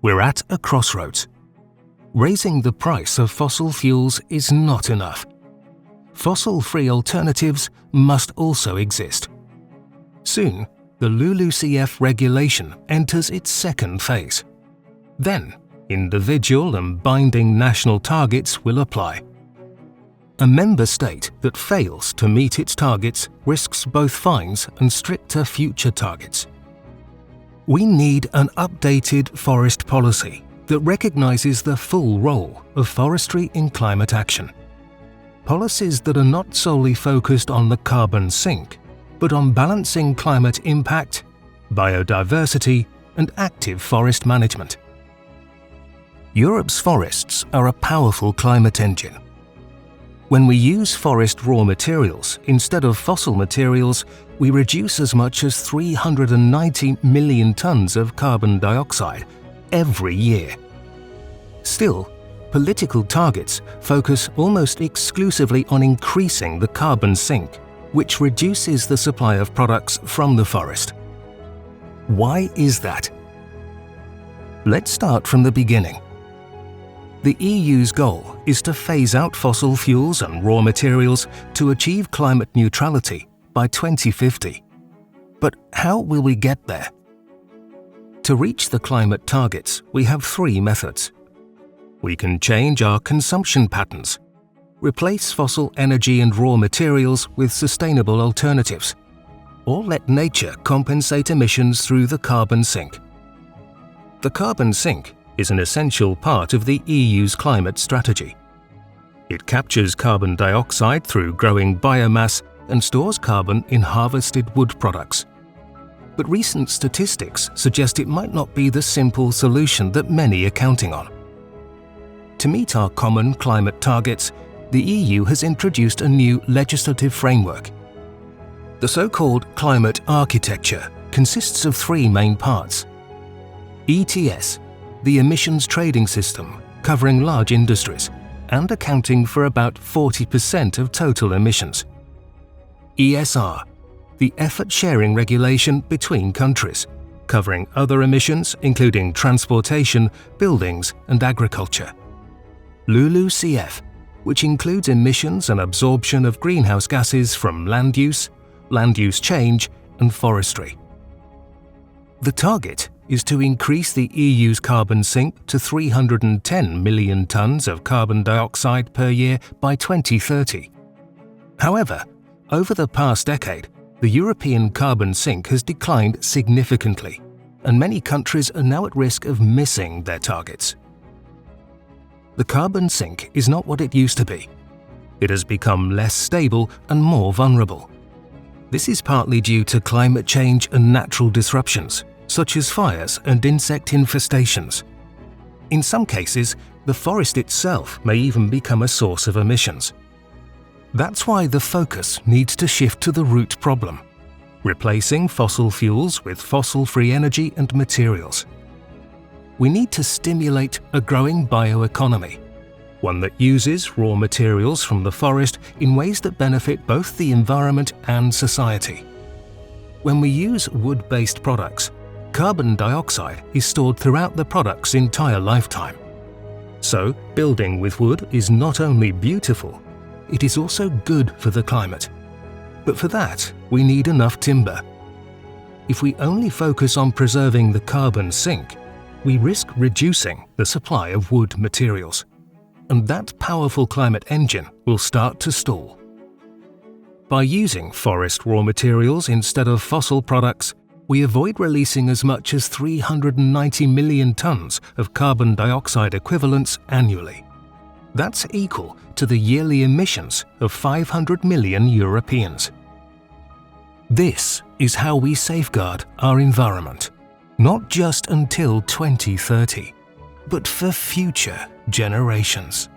We're at a crossroads. Raising the price of fossil fuels is not enough. Fossil-free alternatives must also exist. Soon, the LULUCF regulation enters its second phase. Then, individual and binding national targets will apply. A member state that fails to meet its targets risks both fines and stricter future targets. We need an updated forest policy that recognizes the full role of forestry in climate action. Policies that are not solely focused on the carbon sink, but on balancing climate impact, biodiversity, and active forest management. Europe's forests are a powerful climate engine. When we use forest raw materials instead of fossil materials, we reduce as much as 390 million tons of carbon dioxide every year. Still, political targets focus almost exclusively on increasing the carbon sink, which reduces the supply of products from the forest. Why is that? Let's start from the beginning. The EU's goal is to phase out fossil fuels and raw materials to achieve climate neutrality by 2050. But how will we get there? To reach the climate targets, we have three methods. We can change our consumption patterns, replace fossil energy and raw materials with sustainable alternatives, or let nature compensate emissions through the carbon sink. The carbon sink is an essential part of the EU's climate strategy. It captures carbon dioxide through growing biomass and stores carbon in harvested wood products. But recent statistics suggest it might not be the simple solution that many are counting on. To meet our common climate targets, the EU has introduced a new legislative framework. The so-called climate architecture consists of three main parts: ETS, the emissions trading system covering large industries and accounting for about 40% of total emissions. ESR, the effort-sharing regulation between countries, covering other emissions including transportation, buildings and agriculture. LULUCF, which includes emissions and absorption of greenhouse gases from land use change and forestry. The target is to increase the EU's carbon sink to 310 million tons of carbon dioxide per year by 2030. However, over the past decade, the European carbon sink has declined significantly, and many countries are now at risk of missing their targets. The carbon sink is not what it used to be. It has become less stable and more vulnerable. This is partly due to climate change and natural disruptions, such as fires and insect infestations. In some cases, the forest itself may even become a source of emissions. That's why the focus needs to shift to the root problem, replacing fossil fuels with fossil-free energy and materials. We need to stimulate a growing bioeconomy, one that uses raw materials from the forest in ways that benefit both the environment and society. When we use wood-based products, carbon dioxide is stored throughout the product's entire lifetime. So, building with wood is not only beautiful, it is also good for the climate. But for that, we need enough timber. If we only focus on preserving the carbon sink, we risk reducing the supply of wood materials. And that powerful climate engine will start to stall. By using forest raw materials instead of fossil products, we avoid releasing as much as 390 million tons of carbon dioxide equivalents annually. That's equal to the yearly emissions of 500 million Europeans. This is how we safeguard our environment, not just until 2030, but for future generations.